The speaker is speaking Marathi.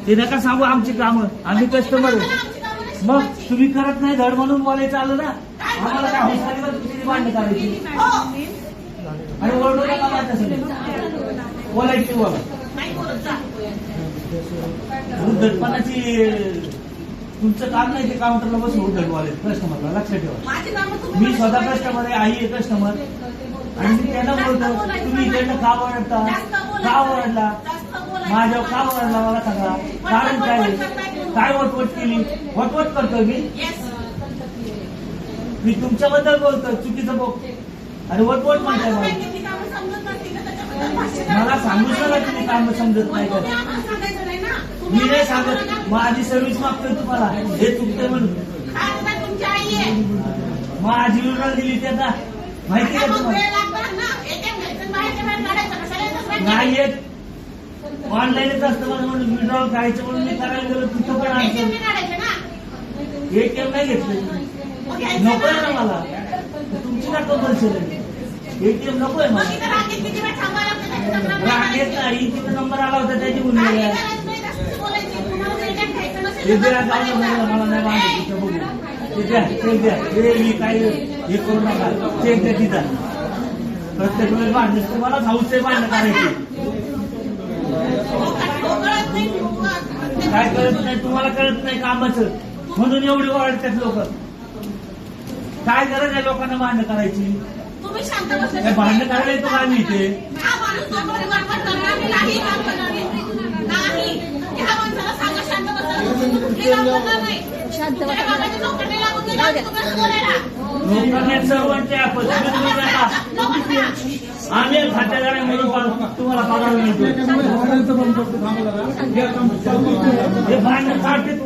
ते नका सांगू आमची कामं, आम्ही कस्टमर आहे. मग तुम्ही करत नाही धड म्हणून बोलायचं आलं ना. आम्हाला काय दिसलं तुमची मांडणी करायची आणि ओरडू नका माझ्यासाठी. बोलायची बोला उद्धटपणाची. तुमचं काम नाही ते काउंटरला बसून उद्धट बोलायचं कस्टमरला. लक्षात ठेवा, मी स्वतः कस्टमर आहे, आई आहे कस्टमर, आणि मी त्यांना बोलतो तुम्ही इकडनं का ओरडता, का ओरडला, माझ्यावर का ओरडला मला सांगा. कारण काय काय वटवट केली. वटवट करतोय मी तुमच्याबद्दल बोलतोय चुकीचं बोल आणि वटवट म्हणताय मला सांगूच नका तुम्ही काम समजत नाही का. मी नाही सांगत, माझी सर्व्हिस मागतोय तुम्हाला, हे चुकतंय म्हणून. माझी विवरण दिली त्यांना माहिती आहे तुम्हाला. नाही येत, ऑनलाईनच असतं मला म्हणून विड्रॉल करायचं म्हणून मी करायला गेलो तिथं पण अडचण. एटीएम नाही घेतलं, नकोय ना मला. तुमची ना कंपल्सरी एटीएम नकोय मला. रागेत नाही, तिथं नंबर आला होता त्याची मुली मला नाही माहिती. तिथं बघू द्या, चेक द्या. मी काही हे करू नका, चेक द्या तिथं. प्रत्येक वेळेस बांधलं मला हाऊस आहे बांधणं करायची. काय कळत नाही तुम्हाला, कळत नाही कामाचं म्हणून एवढी ओरडतात लोक. काय गरज आहे लोकांना भांडणं करायची. भांडणं करायला येतो आम्ही इथे. लोकांना सर्वांचे आपण आम्ही खातेदार आहे म्हणून तुम्हाला पगार मिळतो. हे भांडण काढते तू